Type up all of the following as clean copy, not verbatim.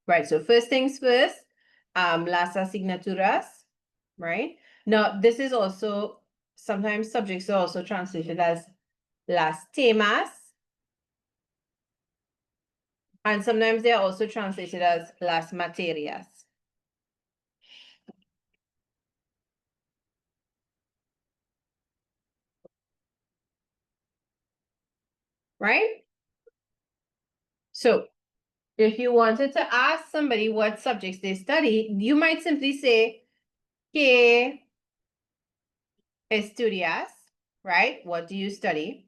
Right, so first things first, las asignaturas, right? Now, this is also, sometimes subjects are also translated as las temas, and sometimes they are also translated as las materias. Right? So if you wanted to ask somebody what subjects they study, you might simply say, ¿Qué estudias? Right? What do you study?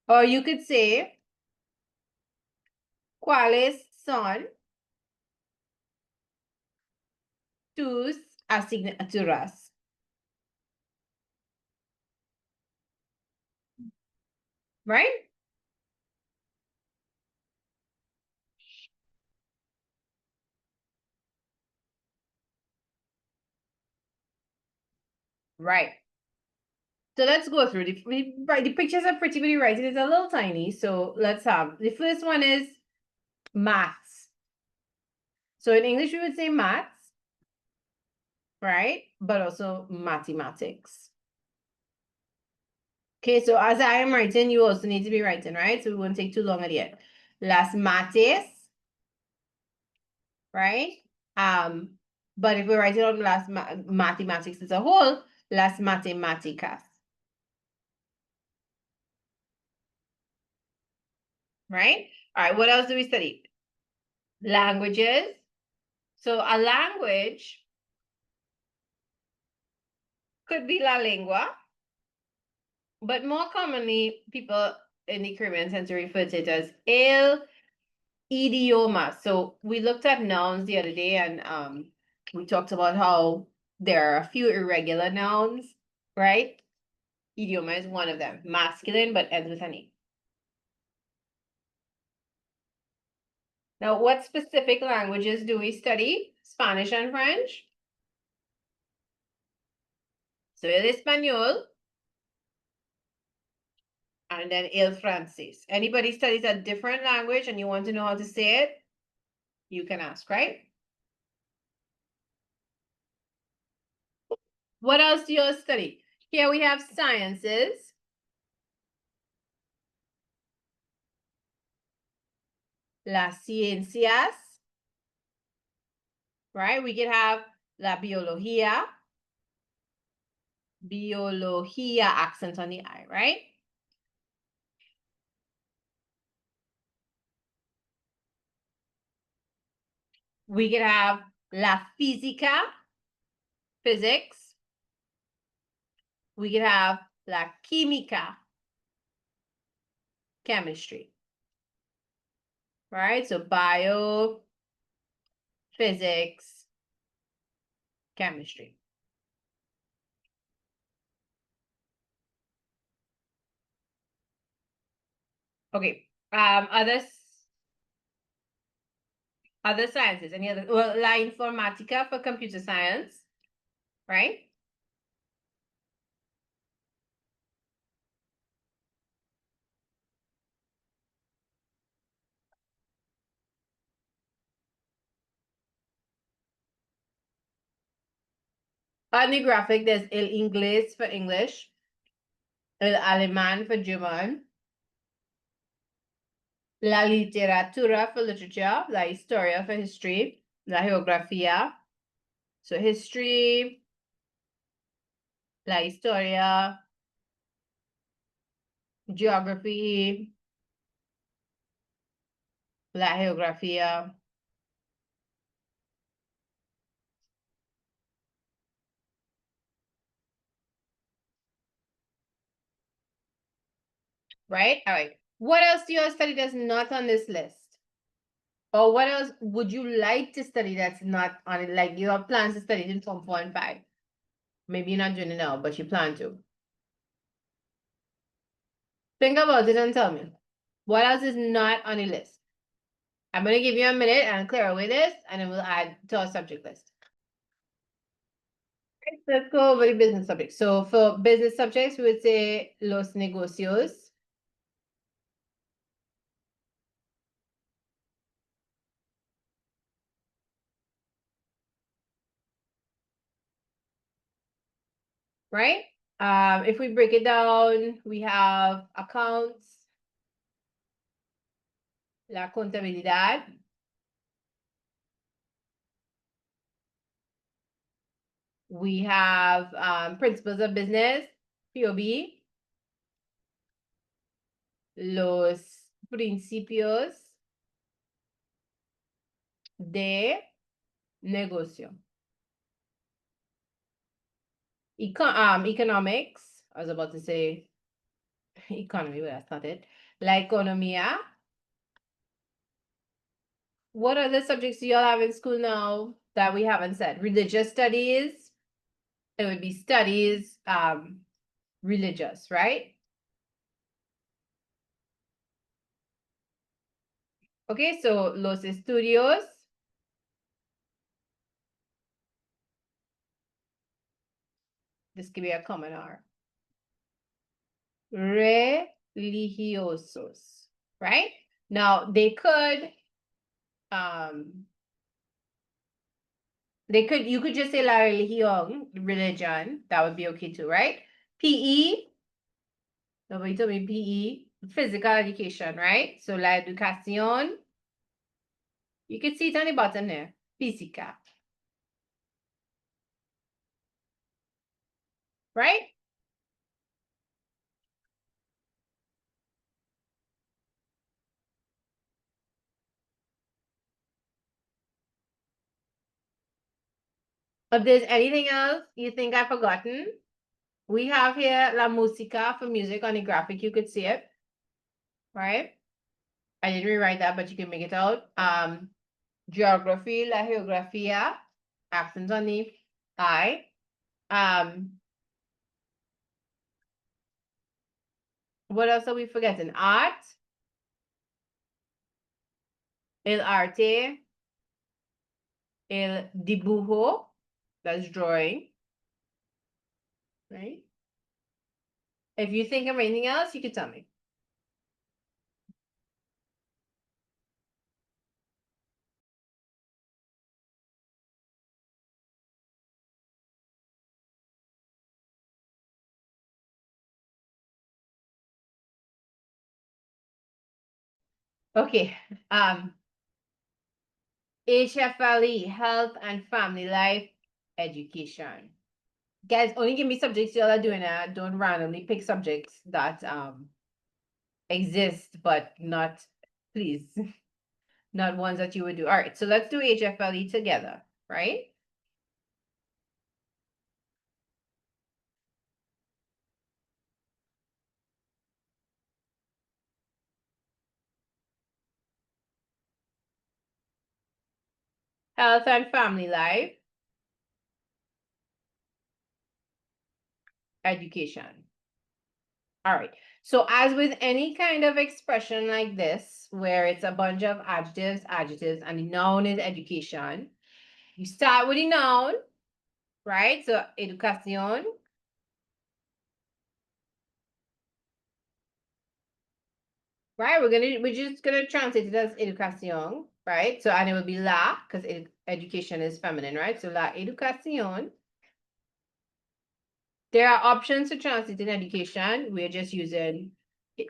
Or you could say, ¿Cuáles son tus asignaturas? Right? Right. So let's go through the pictures are pretty right. It is a little tiny. So let's have the first one is maths. So in English, we would say maths, right? But also mathematics. Okay, so as I am writing, you also need to be writing, right? So we won't take too long at the end. Las mates, right? But if we're writing on mathematics as a whole, las matemáticas. Right? All right, what else do we study? Languages. So a language could be la lengua, but more commonly, people in the Caribbean tend to refer to it as el idioma. So we looked at nouns the other day, and we talked about how there are a few irregular nouns, right? Idioma is one of them, masculine, but ends with an E. Now, what specific languages do we study? Spanish and French. So el español, and then el francés. Anybody studies a different language and you want to know how to say it, you can ask, right? What else do you study? Here we have sciences. Las ciencias. Right? We could have la biología. Biología, accent on the I, right? We could have la física, physics. We could have la química, chemistry. Right? So bio, physics, chemistry. Okay. Other sciences, any other? Well, la informática for computer science, right? On the graphic, there's el inglés for English, el alemán for German, la literatura for literature, la historia for history, la geografía, so history, la historia, geography, la geografía. Right? All right. What else do you study that's not on this list? Or what else would you like to study that's not on it? Like you have plans to study in Form 4 and 5. Maybe you're not doing it now, but you plan to. Think about it and tell me. What else is not on the list? I'm going to give you a minute and clear away this, and then we'll add to our subject list. Let's go over the business subjects. So for business subjects, we would say los negocios. right? If we break it down, we have accounts, la contabilidad. We have principles of business, POB, los principios de negocio. Economics, I was about to say economy, but that's not it. La economía. What other subjects do y'all have in school now that we haven't said? Religious studies. It would be studies, religious, right? Okay, so los estudios. This could be a common R. Religiosos, right? Now they could, you could just say la religión, religion. That would be okay too, right? PE. Nobody told me PE. Physical education, right? So la educación. You can see it on the bottom there. Física. Right? If there's anything else you think I've forgotten, we have here la música for music on the graphic. You could see it, right? I didn't rewrite that, but you can make it out. Geography, la geografía, accents on the I. What else are we forgetting? Art, el arte, el dibujo, that's drawing, right? If you think of anything else, you can tell me. Okay. HFLE, Health and Family Life Education. Guys, only give me subjects y'all are doing that. Don't randomly pick subjects that exist, but not, please, not ones that you would do. All right, so let's do HFLE together, right? Health and Family Life Education. All right. So as with any kind of expression like this, where it's a bunch of adjectives, and the noun is education, you start with the noun, right? So educación. Right? We're just gonna translate it as educación, right? So and it will be la, because education is feminine, right? So la educación. There are options to translate in education. We're just using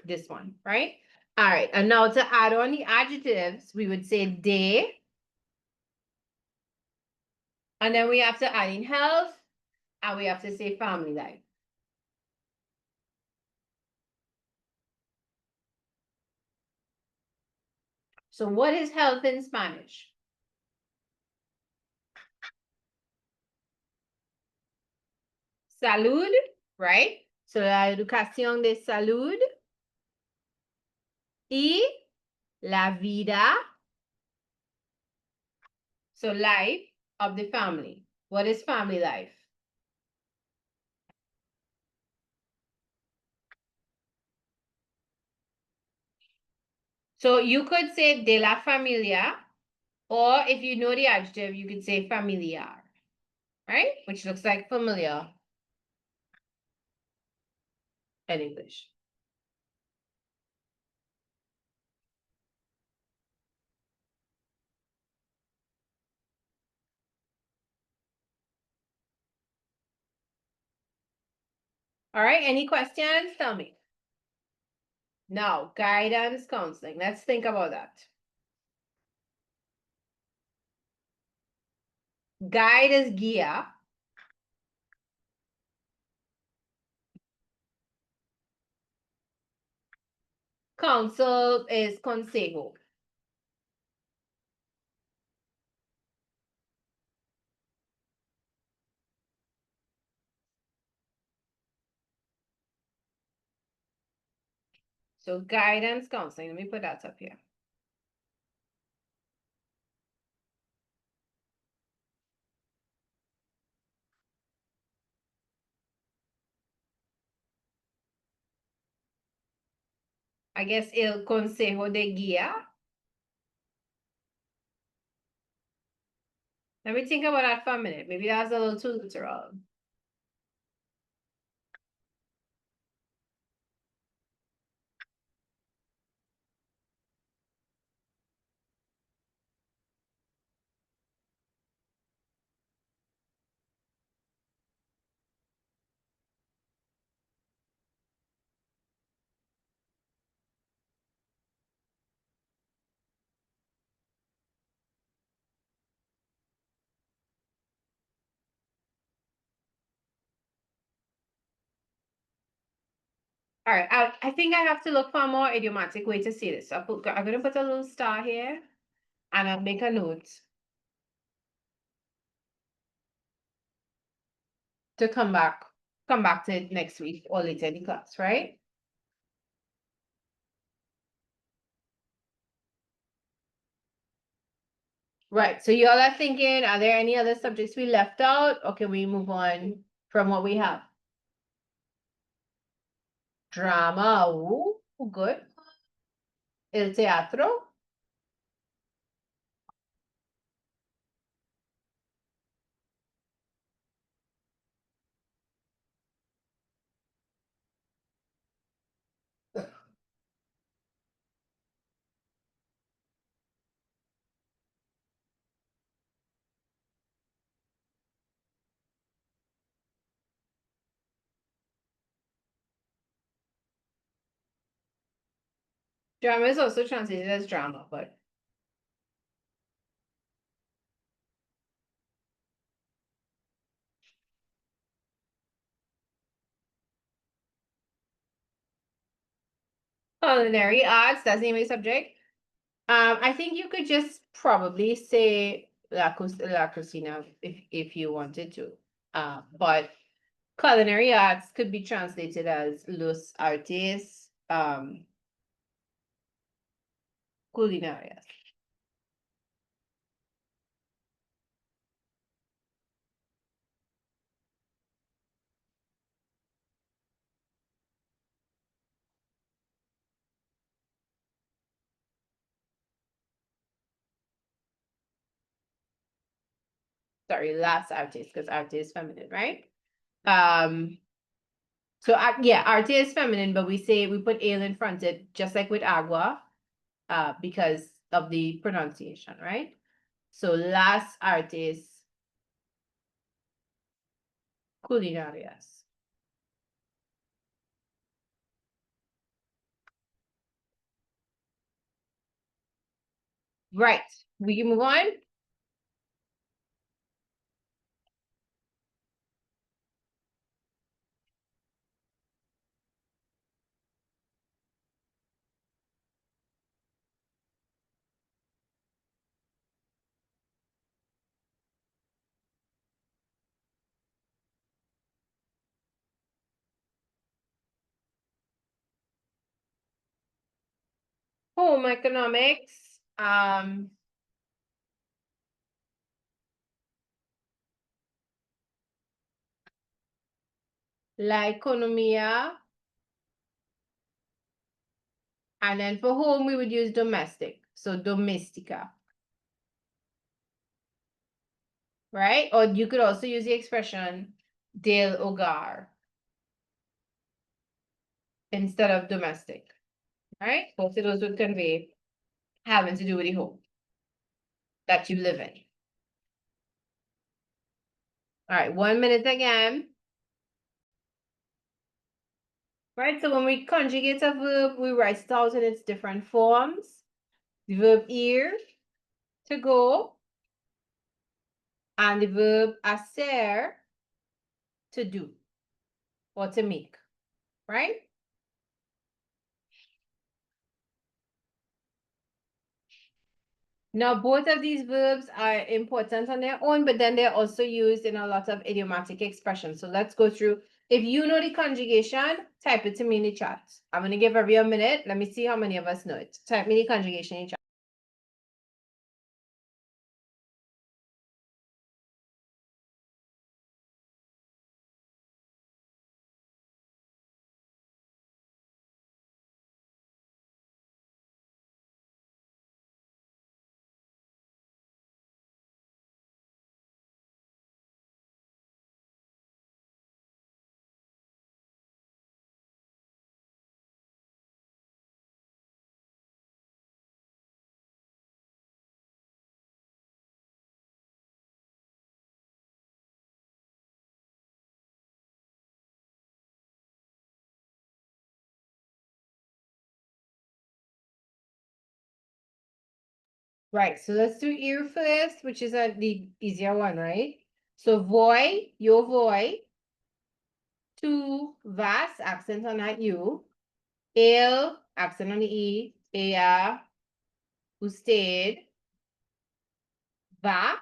this one, right? All right, and now to add on the adjectives, we would say de. And then we have to add in health, and we have to say family life. So what is health in Spanish? Salud, right? So la educación de salud y la vida. So life of the family. What is family life? So you could say de la familia, or if you know the adjective, you could say familiar, right? Which looks like familiar in English. All right, any questions? Tell me. Now, guidance counseling. Let's think about that. Guide is guía. Counsel is consejo. So guidance counseling. Let me put that up here. I guess el consejo de guía. Let me think about that for a minute. Maybe that's a little too literal. All right, I think I have to look for a more idiomatic way to say this. So I'm gonna put a little star here and I'll make a note to come back to it next week or later in the class, right? Right, so y'all are thinking, are there any other subjects we left out, or can we move on from what we have? Drama, ooh, good. El teatro, drama is also translated as drama, but culinary arts, that's the name of the subject. I think you could just probably say la cocina if you wanted to. But culinary arts could be translated as los artes culinarias. Sorry, las artes, because arte is feminine, right? So yeah, arte is feminine, but we put ale in front of it, just like with agua, because of the pronunciation, right? So las artes culinarias. Right, we can move on. Home economics, la economía, and then for home, we would use domestic, so domestica. Right? Or you could also use the expression del hogar instead of domestic, right? Both of those would convey having to do with the home that you live in. All right, 1 minute again. right? So when we conjugate a verb, we write it out in its different forms. The verb ir, to go, and the verb hacer, to do or to make, right? Now, both of these verbs are important on their own, but then they're also used in a lot of idiomatic expressions. So let's go through. If you know the conjugation, type it to me in the chat. I'm going to give every a minute. Let me see how many of us know it. Type me the conjugation in the chat. Right, so let's do ear first, which is the easier one, right? So voy, yo voy. Tu vas, accent on that U. Él, accent on the E. Ella, usted. Va,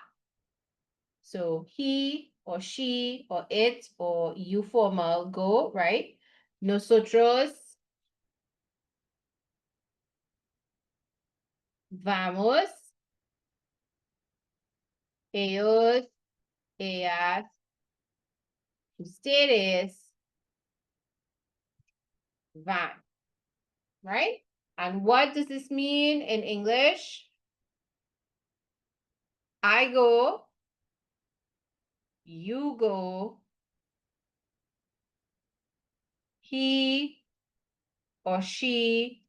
so he or she or it or you formal go, right? Nosotros vamos. Ellos, ellas, ustedes van, right? And what does this mean in English? I go, you go, he or she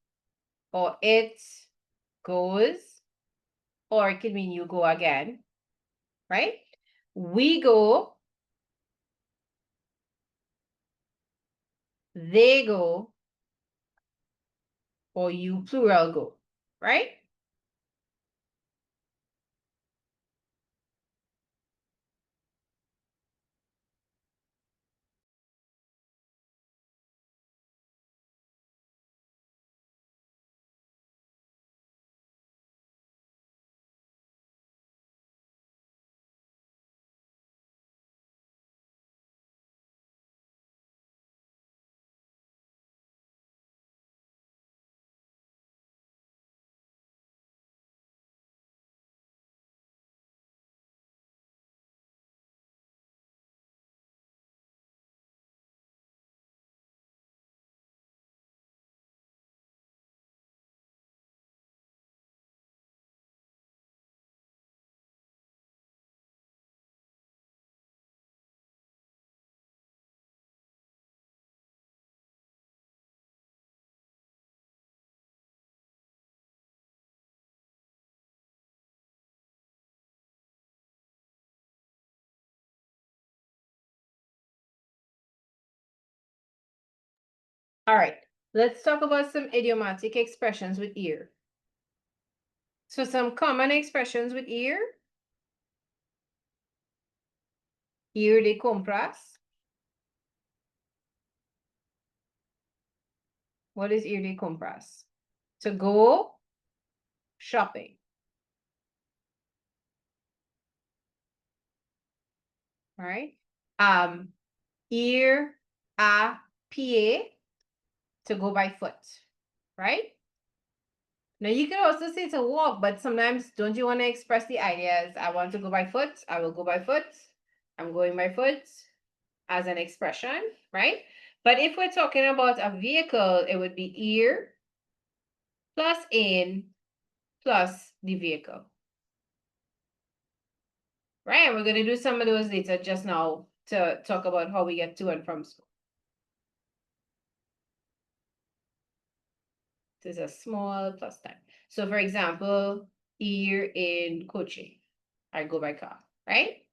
or it goes, or it can mean you go again, right? We go, they go, or you plural go, right? All right, let's talk about some idiomatic expressions with ear. So some common expressions with ear. Ir de compras. What is ir de compras? To go shopping. All right. Ir a pie, to go by foot, right? Now you can also say to walk, but sometimes don't you want to express the ideas? I want to go by foot. I will go by foot. I'm going by foot as an expression, right? But if we're talking about a vehicle, it would be ir plus in plus the vehicle. Right, and we're going to do some of those later just now to talk about how we get to and from school. This is a small plus time. So for example, ir in coche, I go by car, right?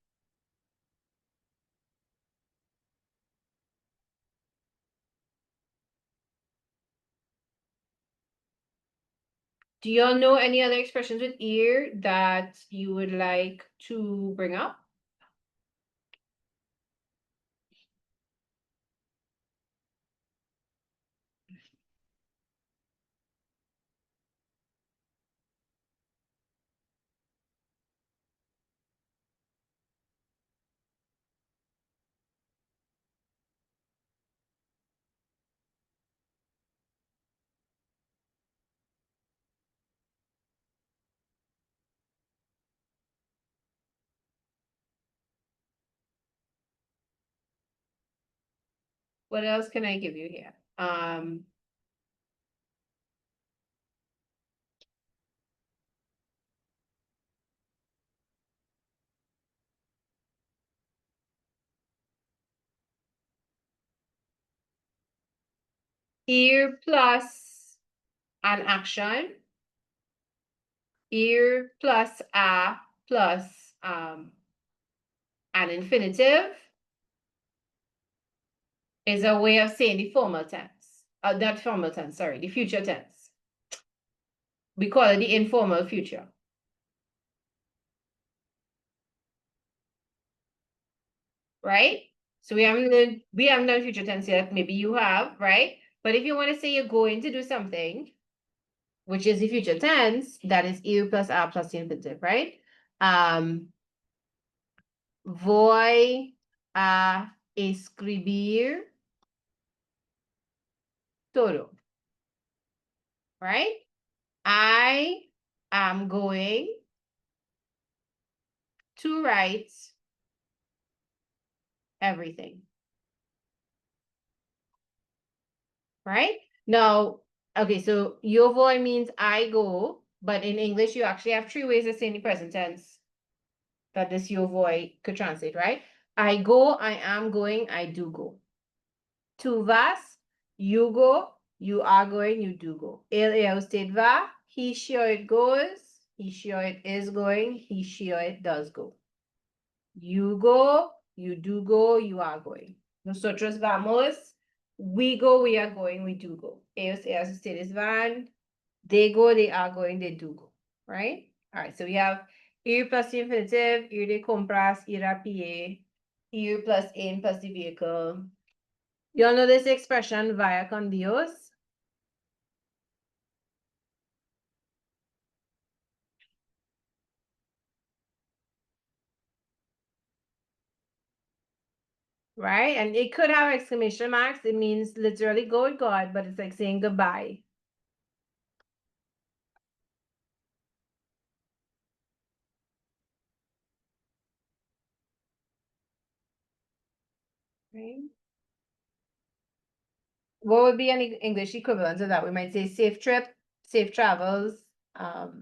Do y'all know any other expressions with ear that you would like to bring up? What else can I give you here? Ear plus an action. Ear plus a plus an infinitive is a way of saying the formal tense. Not formal tense, sorry, the future tense. We call it the informal future. Right? So we haven't done future tense yet. Maybe you have, right? But if you want to say you're going to do something, which is the future tense, that is eu plus a plus the infinitive, right? Voy a escribir todo, right? I am going to write everything, right? Now, okay, so yo voy means I go, but in English, you actually have three ways of saying the present tense that this yo voy could translate, right? I go, I am going, I do go. Tu vas, you go, you are going, you do go. Ele usted va, he, she, or it goes, he, she, or it is going, he, she, or it does go. You go, you do go, you are going. Nosotros vamos, we go, we are going, we do go. Ellos, ustedes van, they go, they are going, they do go, right? All right, so we have ir plus the infinitive, ir de compras, ir a pie, ir plus in plus the vehicle. You all know this expression, vaya con Dios? Right? And it could have exclamation marks. It means literally go with God, but it's like saying goodbye. Right? What would be an English equivalent of that? We might say safe trip, safe travels. All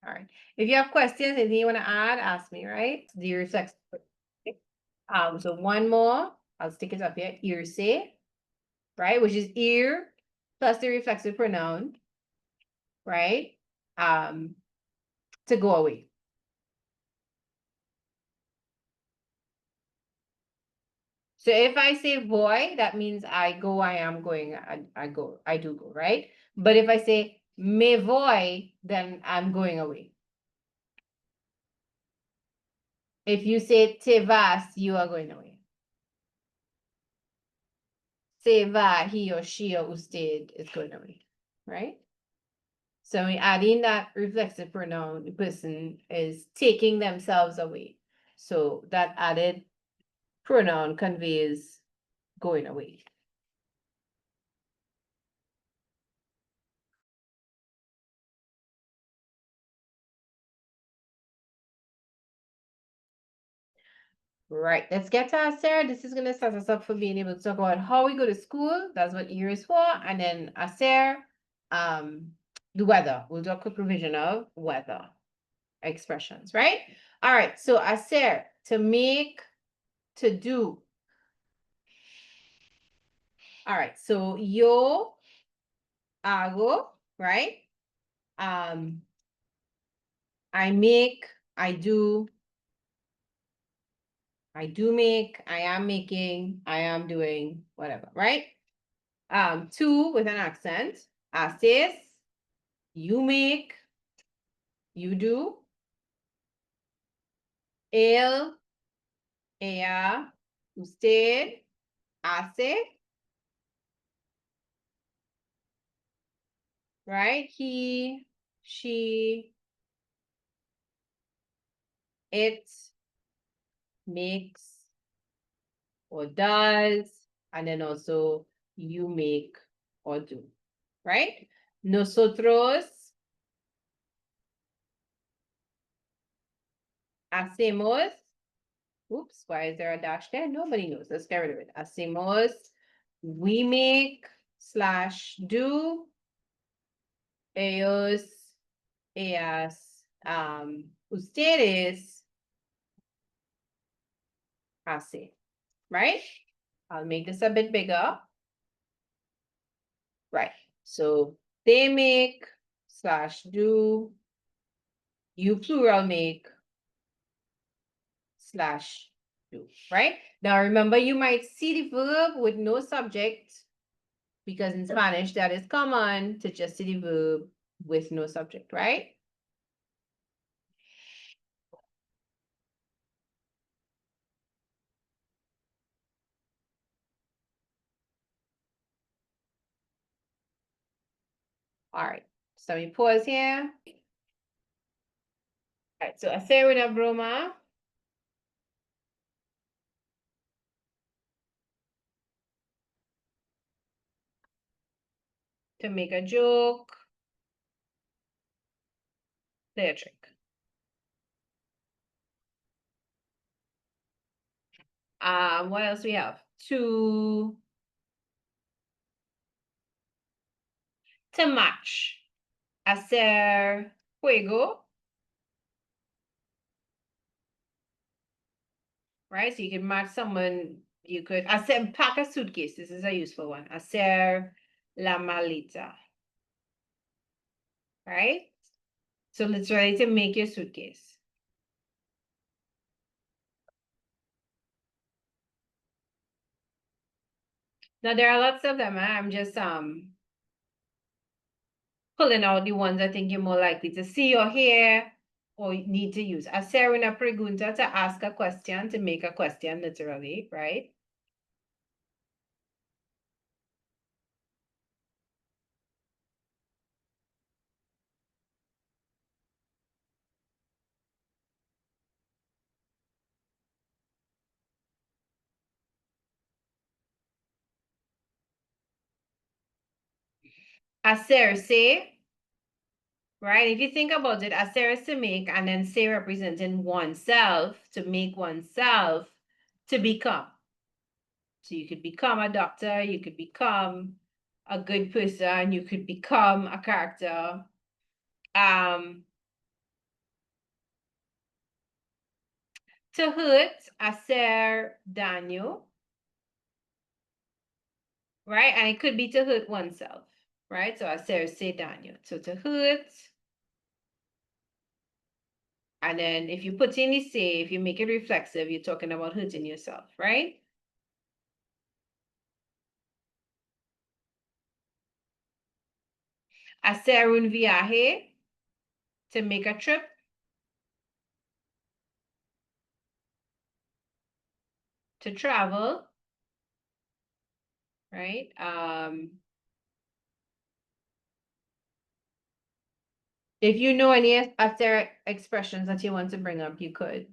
right. If you have questions, anything you want to add, ask me, right? Do your sex. So one more, I'll stick it up here. Irse, right? Which is ear plus the reflexive pronoun, right? To go away. So if I say voy, that means I go, I am going, I go, I do go, right? But if I say me voy, then I'm going away. If you say te vas, you are going away. Se va, he or she or usted is going away, right? So we add in that reflexive pronoun, the person is taking themselves away. So that added pronoun conveys going away. Right, let's get to Sarah. This is gonna set us up for being able to talk about how we go to school. That's what year is for. And then Sarah, the weather. We'll do a quick revision of weather expressions, right? All right, so Sarah, to make, to do. All right, so yo hago, right? I make, I do make, I am making, I am doing, whatever, right? Two with an accent, haces, You make, you do. Él, ella, usted, hace. Right? He, she, it makes or does, and then also you make or do, right? Nosotros hacemos. Oops, why is there a dash there? Nobody knows. Let's get rid of it. Hacemos, we make slash do. Ellos, ellas, ustedes hace, right? I'll make this a bit bigger. Right. So they make slash do, you plural make slash do, right? Now remember, you might see the verb with no subject because in Spanish that is common to just see the verb with no subject, right? All right. So we pause here. All right. So hacer una broma. To make a joke. Play a trick. What else we have? To match. Hacer juego. Right? So you can match someone, you could hacer, pack a suitcase. This is a useful one. Hacer la maleta. Right? So literally to make your suitcase. Now there are lots of them. I'm just pulling out the ones I think you're more likely to see or hear or need to use. Hacer una pregunta, to ask a question, to make a question, literally, right? Hacerse, right? If you think about it, hacer is to make, and then say representing oneself, to make oneself, to become. So you could become a doctor, you could become a good person, you could become a character. To hurt, hacer daño, right? And it could be to hurt oneself, right? So hacerse daño. So to hurt. And then if you put in the say, if you make it reflexive, you're talking about hurting yourself, right? Hacer un viaje, to make a trip. To travel, right? If you know any other expressions that you want to bring up, you could.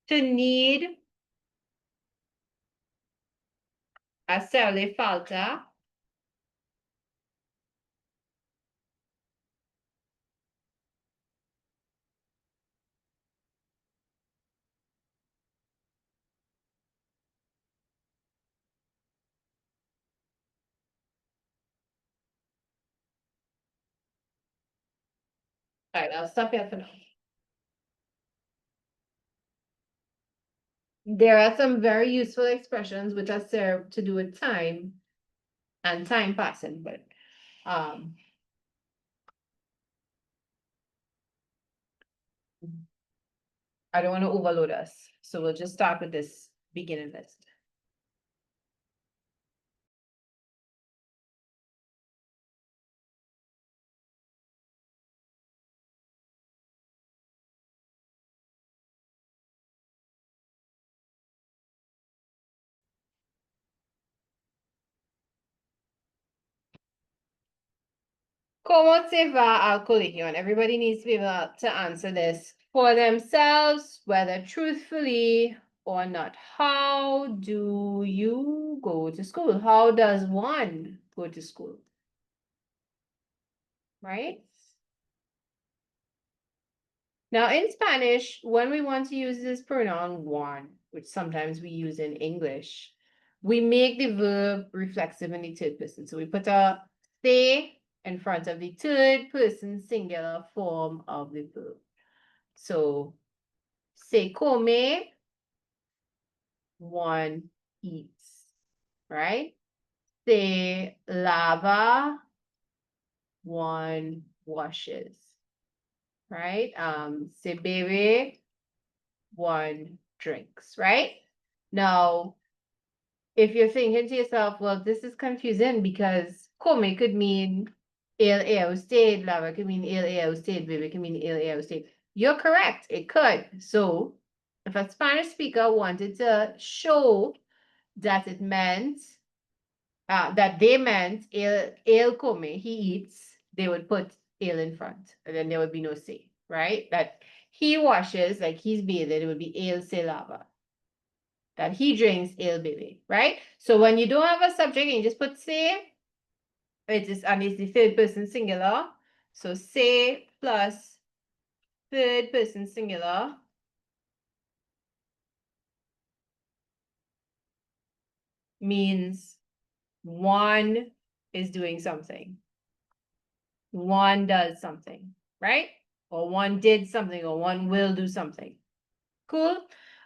To need, hacerle falta. All right, I'll stop here for now. There are some very useful expressions which are served to do with time and time passing, but I don't want to overload us. So we'll just start with this beginning list. ¿Cómo se va al colegio? And everybody needs to be able to answer this for themselves, whether truthfully or not. How do you go to school? How does one go to school? Right? Now, in Spanish, when we want to use this pronoun one, which sometimes we use in English, we make the verb reflexive in the third person. So we put a se in front of the third person singular form of the verb. So, se come, one eats, right? Se lava, one washes, right? Se bebe, one drinks, right? Now, if you're thinking to yourself, well, this is confusing because come could mean el usted, lava could mean el usted, bebe could mean el usted. You're correct, it could. So if a Spanish speaker wanted to show that it meant, that they meant el come, he eats, they would put el in front, and then there would be no se, right? That he washes, like he's bathing, it would be el se lava. That he drinks el bebe, right? So when you don't have a subject and you just put se, it is, and it's the third person singular. So se plus third person singular means one is doing something. One does something, right? Or one did something, or one will do something. Cool?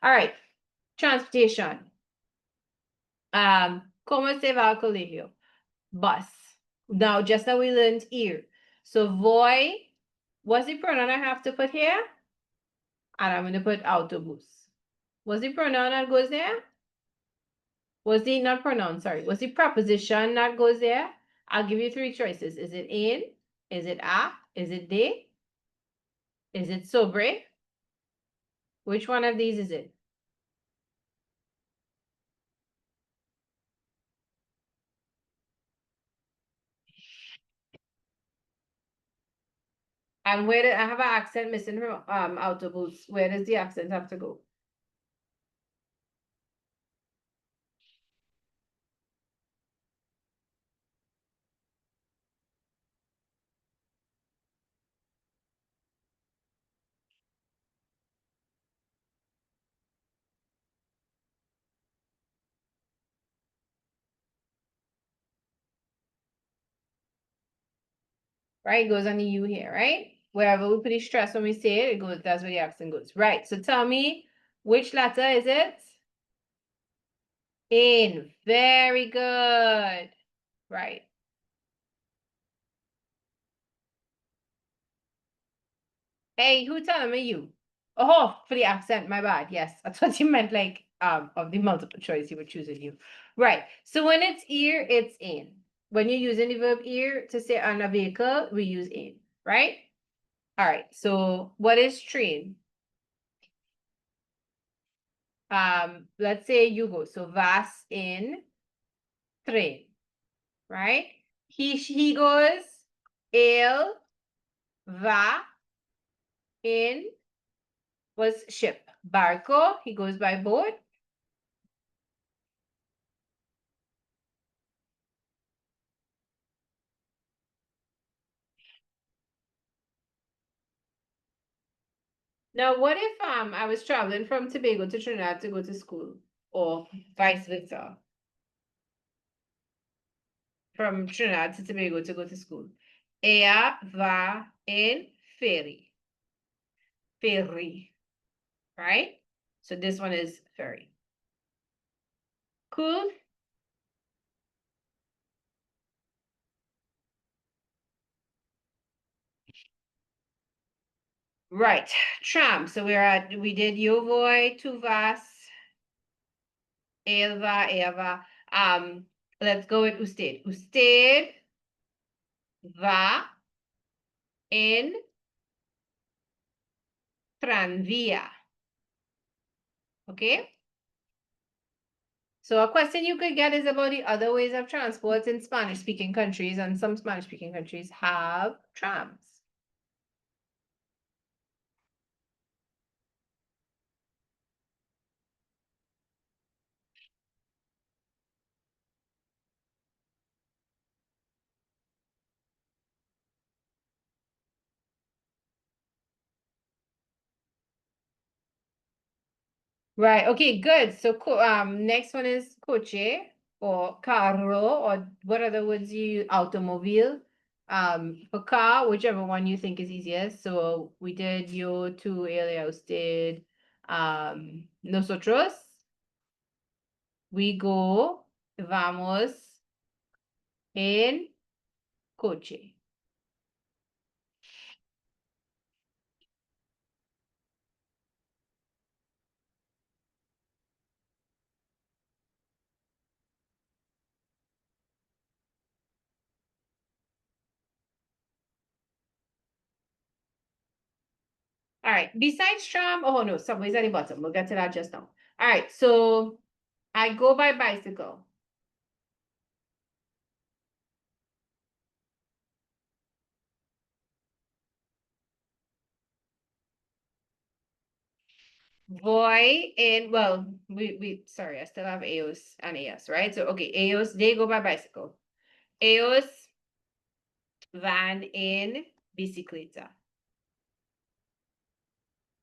All right. Transportation. ¿Cómo se va al colegio? Bus. Now, just now we learned here. So voy, what's the pronoun I have to put here? And I'm going to put autobus. What's the pronoun that goes there? Was the, not pronoun, sorry. What's the preposition that goes there? I'll give you three choices. Is it in? Is it a? Is it de? Is it sobre? Which one of these is it? And where did I have an accent missing from autobus? Where does the accent have to go? Right? It goes on the U here, right? Wherever we put the stress when we say it, it goes, that's where the accent goes. Right. So tell me, which letter is it? In. Very good. Right. Hey, who telling me you? Oh, for the accent, my bad. Yes, I thought you meant like of the multiple choice you were choosing you. Right. So when it's ear, it's in. When you're using the verb ear to say on a vehicle, we use in, right? All right. So what is train? Let's say you go. So vas in train, right? He goes, él va in was ship. Barco, he goes by boat. Now, what if I was traveling from Tobago to Trinidad to go to school, or vice versa, from Trinidad to Tobago to go to school? Ella va en ferry. Ferry, right? So this one is ferry. Cool? Right, tram. So we did yo voy, tu vas, él va, ella va. Let's go with usted. Usted va en tranvía. Okay? So a question you could get is about the other ways of transport in Spanish-speaking countries, and some Spanish-speaking countries have trams. Right. Okay, good. So next one is coche or carro, or what other words you use? Automobile. For car, whichever one you think is easiest. So we did yo, tú, él, usted, nosotros. We go, vamos en coche. All right. Besides tram, oh no, subway's at the bottom. We'll get to that just now. All right. So I go by bicycle. Voy and well, we sorry, I still have EOS and AS, right? So okay, EOS, they go by bicycle. EOS van in bicicleta,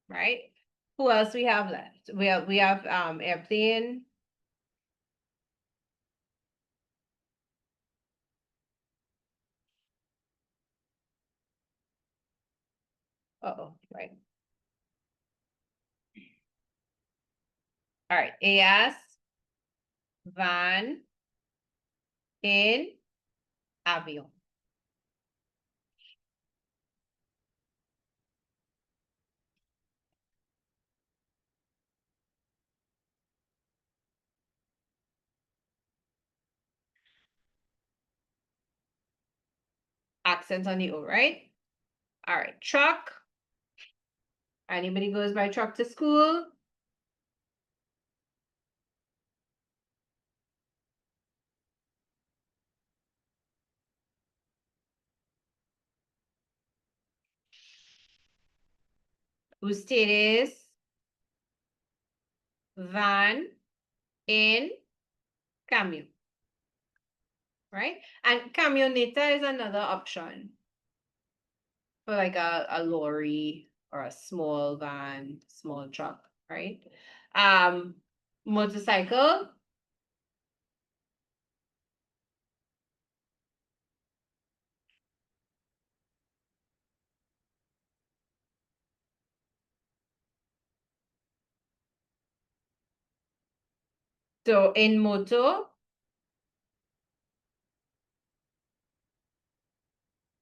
right? Who else we have left? We have airplane. Uh-oh, right. All right, AS van in avion. Accent on the O, right? All right, truck. Anybody goes by truck to school? Ustedes van en camión, right? And camioneta is another option for like a lorry or a small van, small truck, right? Um, Motorcycle. So in moto,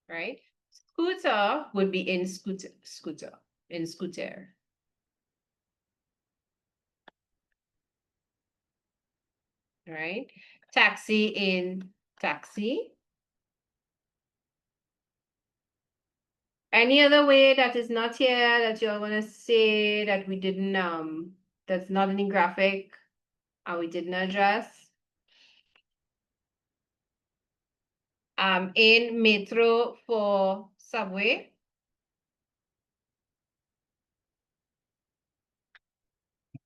right? Scooter would be in scooter, right? Taxi in taxi. Any other way that is not here that you're gonna say that we didn't that's not in the graphic and we didn't address? In metro for subway.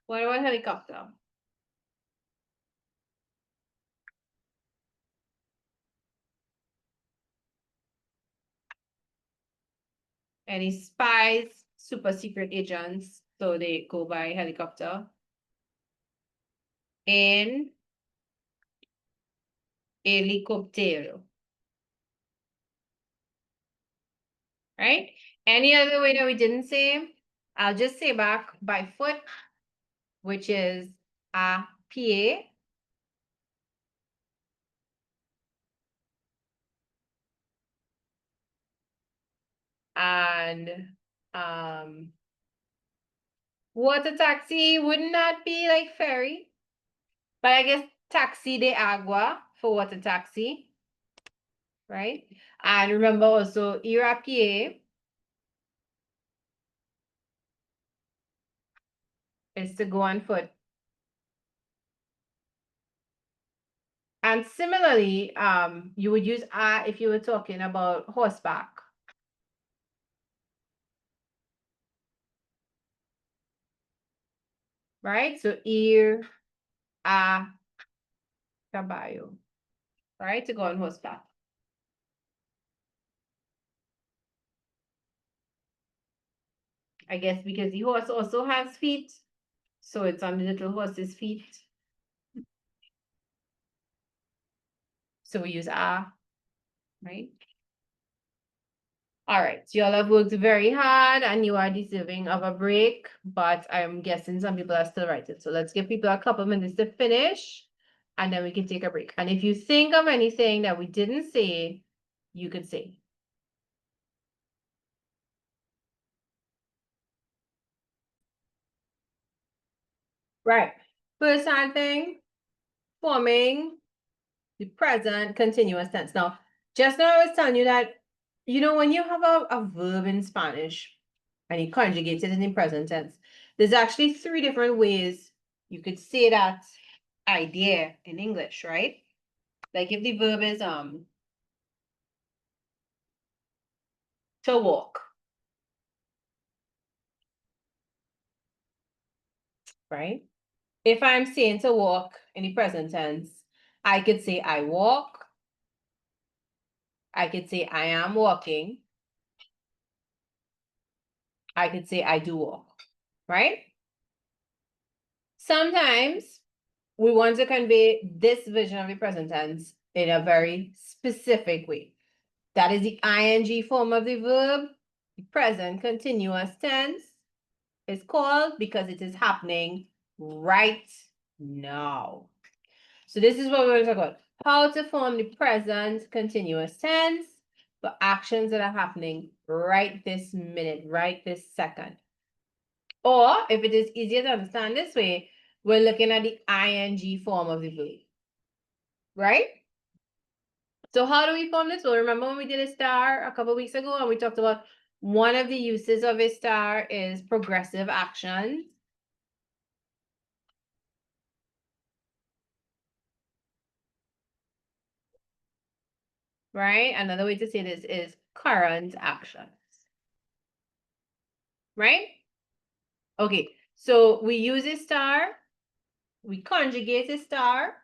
What about helicopter? Any spies, super secret agents, so they go by helicopter. In helicóptero. Right? Any other way that we didn't say? I'll just say back by foot, which is a pie. And Water taxi would not be like ferry, but I guess taxi de agua for water taxi, right? And remember also ir a pie is to go on foot. And similarly, you would use a if you were talking about horseback. Right? So ir a caballo, right? To go on horseback. I guess because the horse also has feet, so it's on the little horse's feet. So we use a, right? All right, so y'all have worked very hard and you are deserving of a break, but I'm guessing some people are still writing. So let's give people a couple minutes to finish and then we can take a break. And if you think of anything that we didn't say, you could say. Right. First hard thing, forming the present continuous tense. Now, just now I was telling you that, when you have a verb in Spanish and you conjugate it in the present tense, there's actually 3 different ways you could say that idea in English, right? Like if the verb is to walk, right? If I'm saying to walk in the present tense, I could say I walk. I could say I am walking. I could say I do walk, right? Sometimes we want to convey this version of the present tense in a very specific way. That is the ing form of the verb. The present continuous tense is called because it is happening right now. So this is what we're going to talk about. How to form the present continuous tense for actions that are happening right this minute, right this second. Or if it is easier to understand this way, we're looking at the ing form of the verb. Right? So how do we form this? Well, remember when we did a star a couple weeks ago and we talked about one of the uses of a star is progressive actions. Right? Another way to say this is current actions. Right? Okay, so we use a star, we conjugate a star,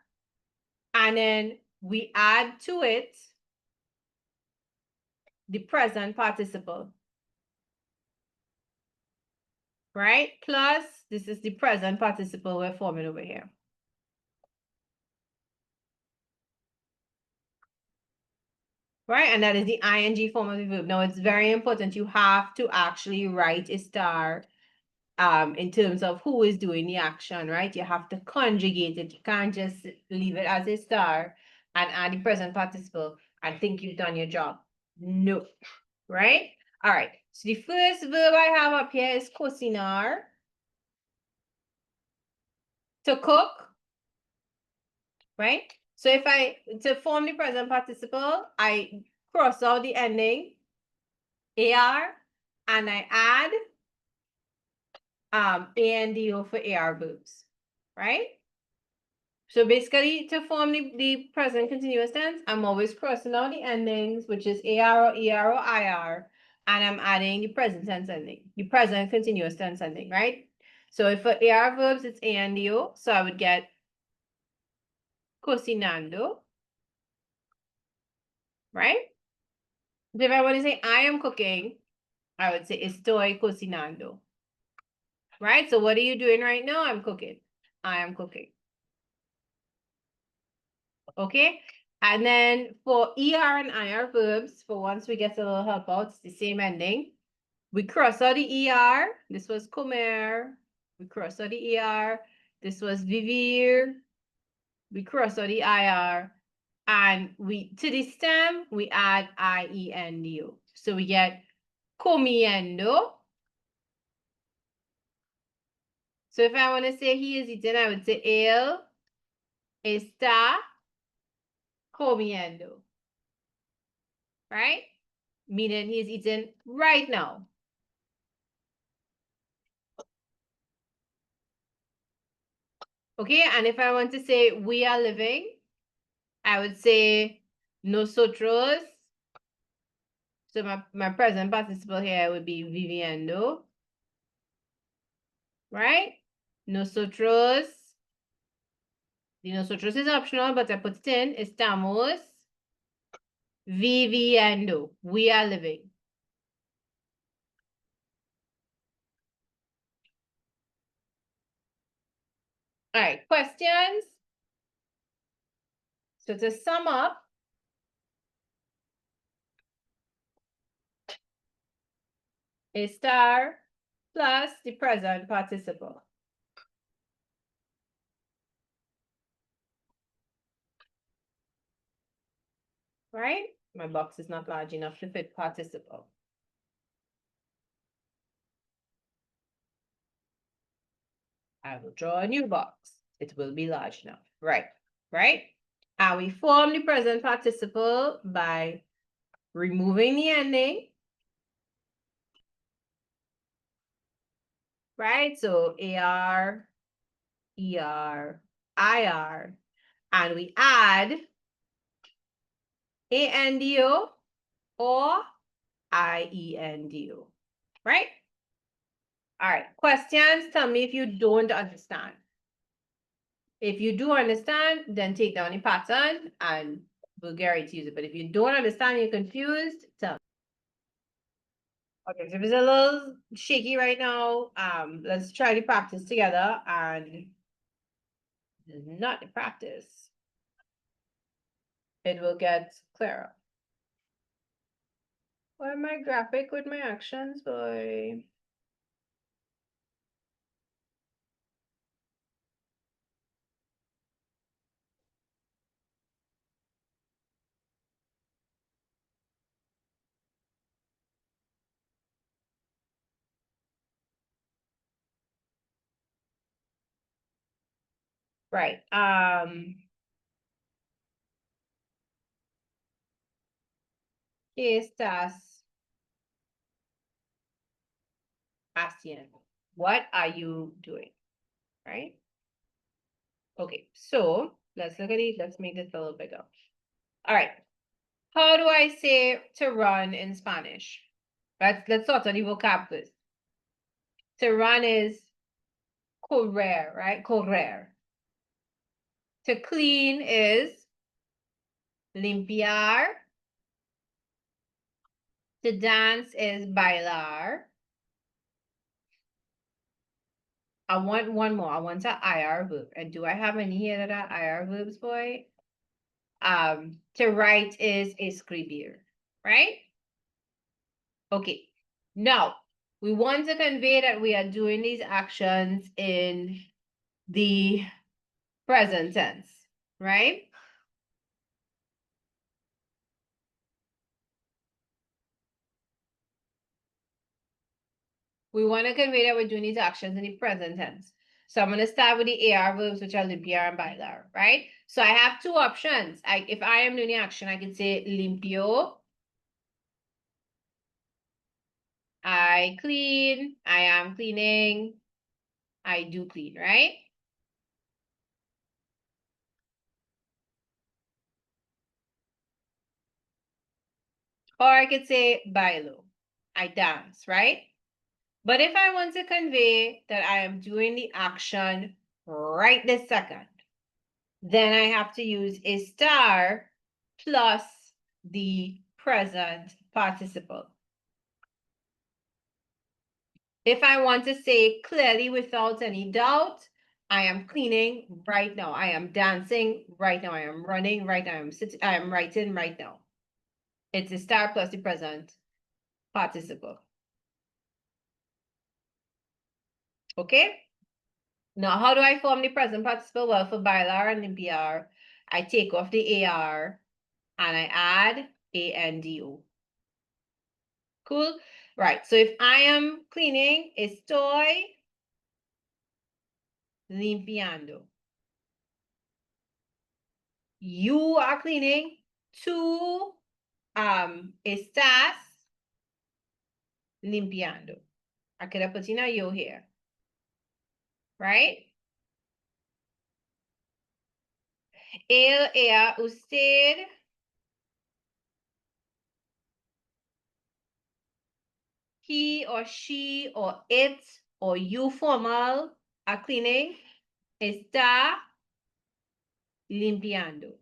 and then we add to it the present participle. Right? Plus, this is the present participle we're forming over here. Right? And that is the ing form of the verb. Now, it's very important. You have to actually write a star in terms of who is doing the action, right? You have to conjugate it. You can't just leave it as a star and add the present participle and think you've done your job. No, right? All right. So the first verb I have up here is cocinar, to cook, right? So if to form the present participle, I cross out the ending, AR, and I add ANDO for AR verbs, right? So basically, to form the present continuous tense, I'm always crossing out the endings, which is AR or ER or IR, and I'm adding the present tense ending, the present continuous tense ending, right? So if for AR verbs, it's ANDO, so I would get cocinando, right? So if I want to say I am cooking, I would say estoy cocinando, right? So what are you doing right now? I'm cooking. I am cooking. Okay? And then for ER and IR verbs, for once we get a little help out, it's the same ending. We cross out the ER. This was comer. We cross out the ER. This was vivir. We cross out the IR. And to the stem, we add IENDO. So we get comiendo. So if I want to say he is eating, I would say él está comiendo. Right? Meaning he's eating right now. Okay, and if I want to say we are living, I would say nosotros. So my present participle here would be viviendo. Right? Nosotros. The nosotros is optional, but I put it in. Estamos viviendo. We are living. All right, questions? So to sum up, estar plus the present participle. Right? My box is not large enough to fit participle. I will draw a new box. It will be large enough. Right. Right? And we form the present participle by removing the ending. Right? So AR, ER, IR. And we add ANDO or IENDO. Right? All right. Questions? Tell me if you don't understand. If you do understand, then take down the pattern and we'll guarantee to use it. But if you don't understand, you're confused, tell me. Okay, so if it's a little shaky right now, let's try to practice together and not the practice. It will get clearer. Why am I graphic with my actions, boy? Right. ¿Qué estás haciendo? What are you doing? Right? Okay, so let's look at it. Let's make this a little bigger. All right. How do I say to run in Spanish? Let's start on the vocab first. To run is correr, right? Correr. To clean is limpiar. To dance is bailar. I want one more. I want an IR verb. And do I have any here that are IR verbs, boy? To write is escribir, right? Okay. Now, we want to convey that we are doing these actions in the present tense, right? We want to convey that we're doing these actions in the present tense. So I'm going to start with the AR verbs, which are limpiar and bailar, right? So I have two options. If I am doing the action, I can say limpio. I clean. I am cleaning. I do clean, right? Or I could say bailo. I dance, right? But if I want to convey that I am doing the action right this second, then I have to use estar plus the present participle. If I want to say clearly without any doubt, I am cleaning right now. I am dancing right now. I am running right now. I am sitting. I am writing right now. It's estar plus the present participle. Okay? Now, how do I form the present participle? Well, for bailar and limpiar, I take off the AR and I add ANDO. Cool? Right. So if I am cleaning, estoy limpiando. You are cleaning. Tú estás limpiando. I could have put in a yo here. Right? Él, ella, usted. He or she or it or you formal are cleaning. Está limpiando.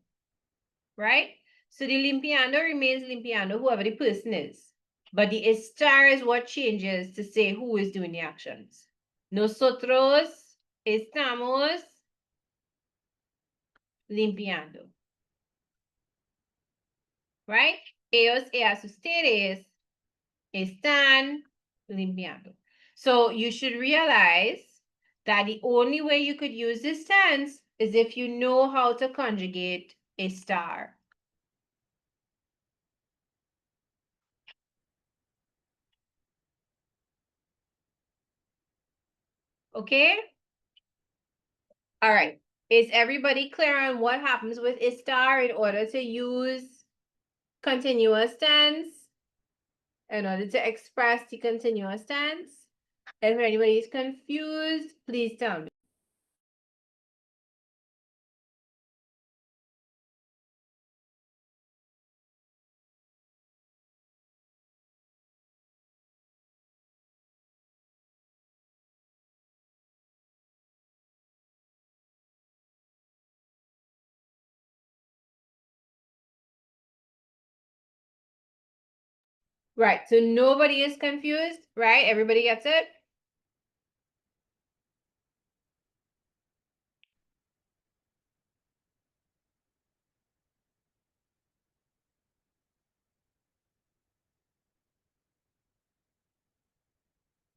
Right? So the limpiando remains limpiando, whoever the person is. But the estar is what changes to say who is doing the actions. Nosotros estamos limpiando. Right? Ellos, ellas, ustedes están limpiando. So you should realize that the only way you could use this tense is if you know how to conjugate estar. Okay? All right. Is everybody clear on what happens with estar in order to use continuous tense? In order to express the continuous tense? If anybody is confused, please tell me. Right. So nobody is confused, right? Everybody gets it?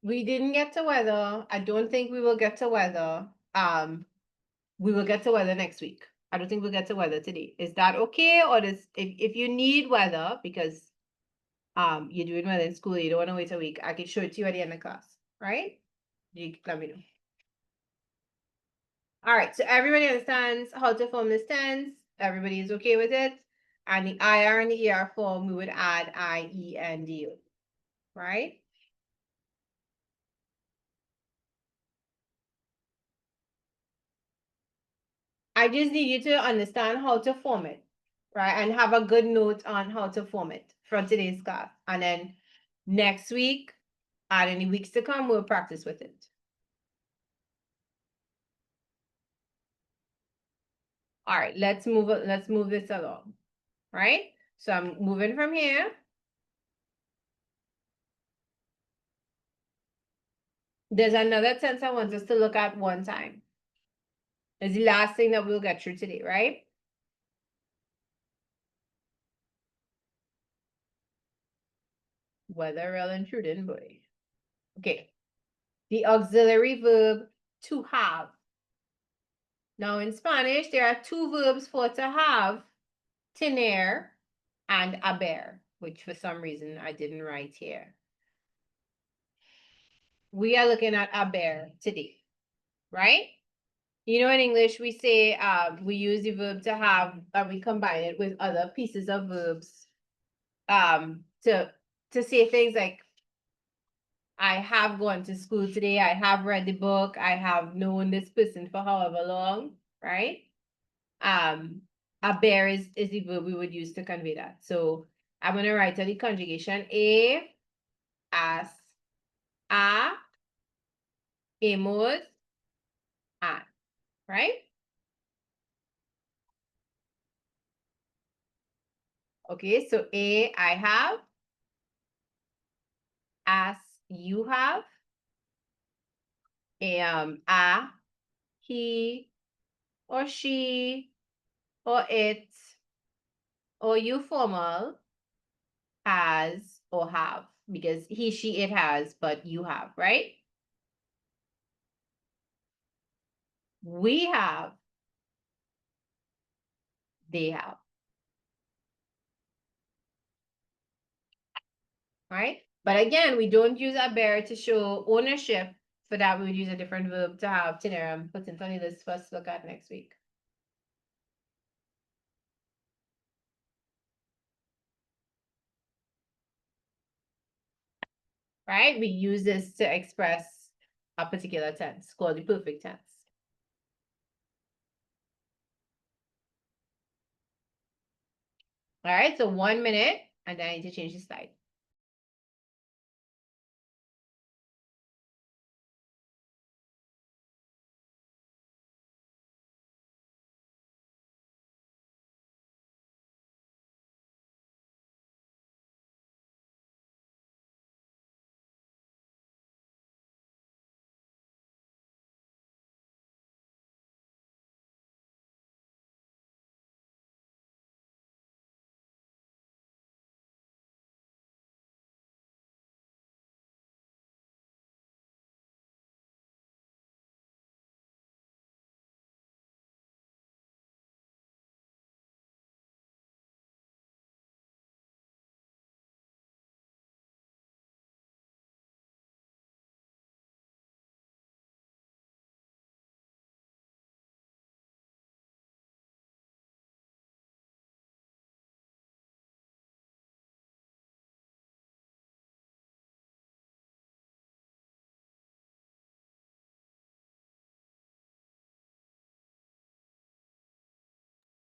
We didn't get to weather. I don't think we will get to weather. We will get to weather next week. I don't think we'll get to weather today. Is that okay? Or does if you need weather because you're doing well in school, you don't want to wait a week, I can show it to you at the end of class, right? You let me know. All right, so everybody understands how to form this tense. Everybody is okay with it. And the IR and the ER form, we would add IE and DU, right? I just need you to understand how to form it, right? And have a good note on how to form it from today's class. And then next week and in the weeks to come, we'll practice with it. All right, let's move this along, right? So I'm moving from here. There's another tense I want us to look at one time. It's the last thing that we'll get through today, right? Weather real intruding, boy. Okay. The auxiliary verb to have. Now in Spanish, there are two verbs for to have, tener and haber, which for some reason I didn't write here. We are looking at haber today, right? You know, in English, we say we use the verb to have and we combine it with other pieces of verbs to say things like I have gone to school today, I have read the book, I have known this person for however long, right? A bear is the verb we would use to convey that. So I'm gonna write the conjugation a, as, a, hemos, an, right? Okay, so a, I have, as, you have, a, he or she or it or you formal has or have because he, she, it has, but you have, right? We have, they have, right? But again, we don't use a bear to show ownership for that, we would use a different verb to have Tinerum put into the list for us to look at next week. Right? We use this to express a particular tense called the perfect tense. All right, so 1 minute, and then I need to change the slide.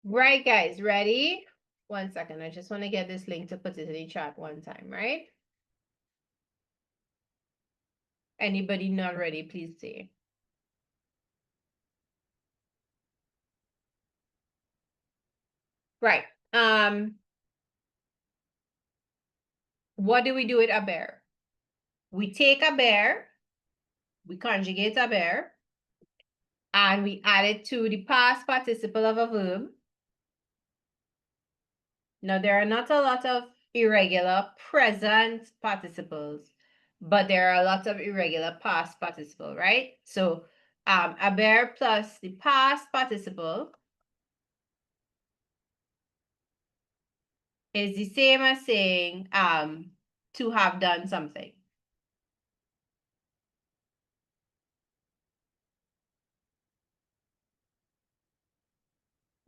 Right, guys, ready? 1 second, I just want to get this link to put it in the chat one time, right? Anybody not ready, please say. Right. What do we do with a bear? We take a bear, we conjugate a bear, and we add it to the past participle of a verb. Now, there are not a lot of irregular present participles, but there are a lot of irregular past participle, right? So a bear plus the past participle is the same as saying to have done something.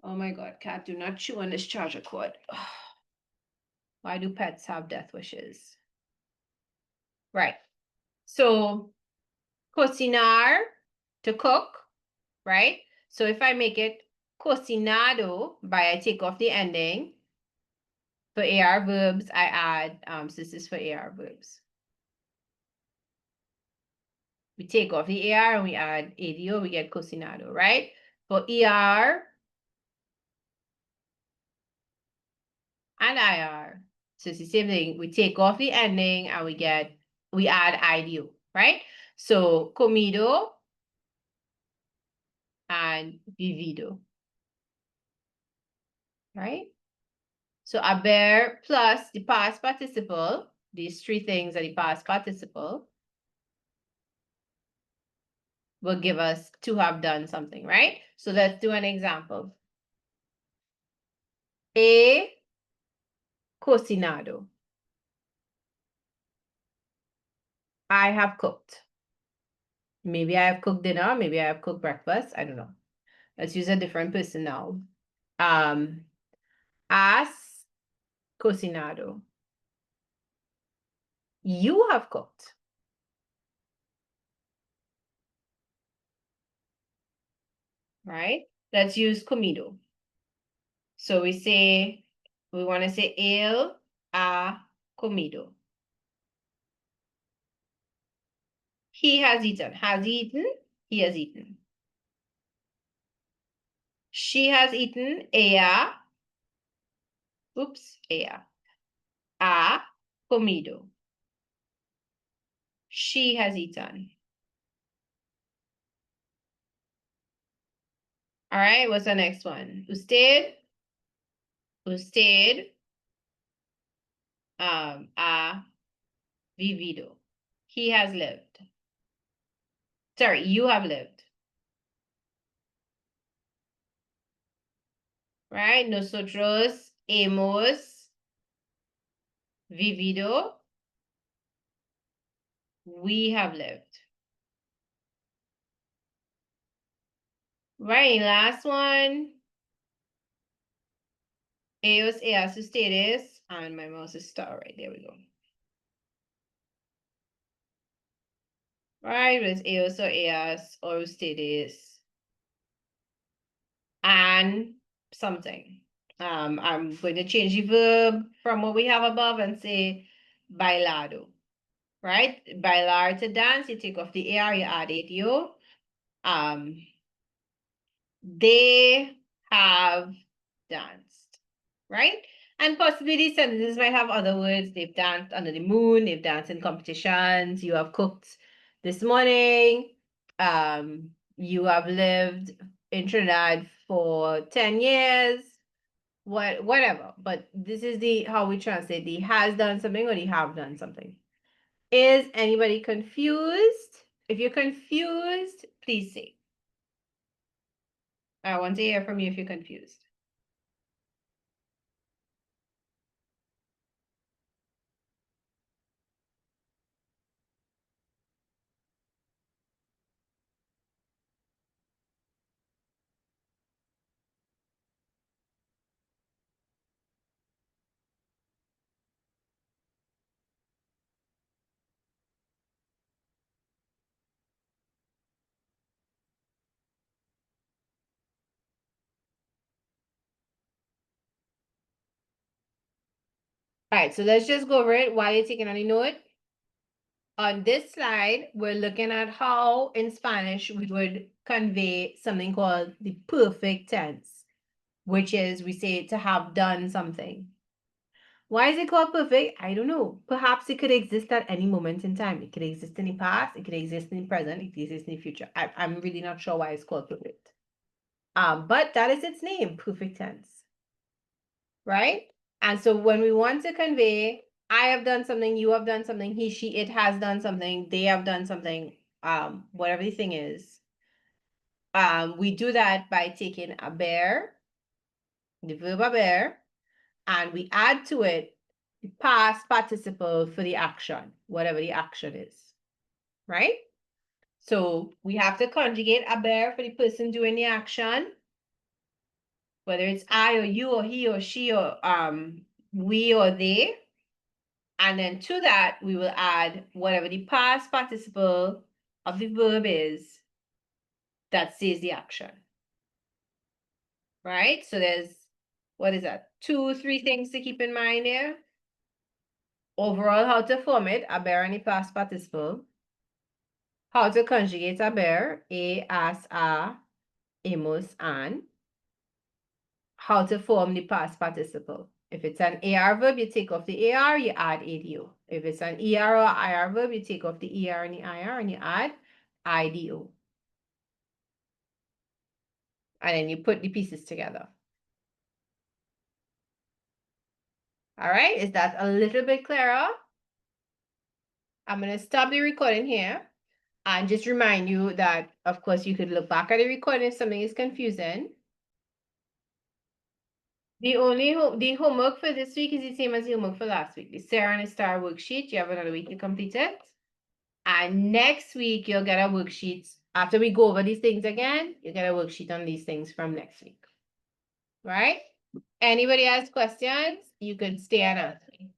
Oh my God, cat, do not chew on this charger cord. Why do pets have death wishes? Right. So cocinar, to cook, right? So if I make it cocinado by I take off the ending, for AR verbs, I add, so this is for AR verbs. We take off the AR and we add ADO, we get cocinado, right? For ER and IR, so it's the same thing. We take off the ending and we add IDO, right? So comido and vivido, right? So a bear plus the past participle, these three things are the past participle, will give us to have done something, right? So let's do an example. He cocinado. I have cooked. Maybe I have cooked dinner, maybe I have cooked breakfast. I don't know. Let's use a different person now. Has cocinado. You have cooked. Right? Let's use comido. So we want to say él ha comido. He has eaten. Has eaten. He has eaten. She has eaten. Ella. Oops. Ella. Ha comido. She has eaten. All right, what's the next one? Usted. Usted ha vivido. He has lived. Sorry, you have lived. Right? Nosotros hemos vivido. We have lived. Right, last one. Eos, eas, ustedes. And my mouse is stuck. Right, there we go. Right, it's eos or eas or ustedes. And something. I'm going to change the verb from what we have above and say bailado. Right? Bailar to dance, you take off the AR, you add ADO. They have danced, right? And possibly these sentences might have other words. They've danced under the moon, they've danced in competitions, you have cooked this morning, you have lived in Trinidad for 10 years, whatever. But this is the how we translate the has done something or the have done something. Is anybody confused? If you're confused, please say. I want to hear from you if you're confused. All right, so let's just go over it while you're taking any note. On this slide, we're looking at how in Spanish we would convey something called the perfect tense, which is we say to have done something. Why is it called perfect? I don't know. Perhaps it could exist at any moment in time. It could exist in the past, it could exist in the present, it could exist in the future. I'm really not sure why it's called perfect. But that is its name, perfect tense. Right? And so when we want to convey, I have done something, you have done something, he, she, it has done something, they have done something, whatever the thing is, we do that by taking a bear, the verb haber, and we add to it the past participle for the action, whatever the action is, right? So we have to conjugate haber for the person doing the action, whether it's I or you or he or she or we or they. And then to that, we will add whatever the past participle of the verb is that says the action. Right? So there's, what is that? 2, 3 things to keep in mind here. Overall, how to form it, haber and the past participle. How to conjugate haber, a, as, a, amos, and. How to form the past participle. If it's an AR verb, you take off the AR, you add ADO. If it's an ER or IR verb, you take off the ER and the IR and you add IDO. And then you put the pieces together. All right, is that a little bit clearer? I'm going to stop the recording here and just remind you that, of course, you could look back at the recording if something is confusing. The homework for this week is the same as the homework for last week. The Sarah and the Star worksheet, you have another week to complete it. And next week, you'll get a worksheet. After we go over these things again, you'll get a worksheet on these things from next week. Right? Anybody has questions? You can stay and ask me.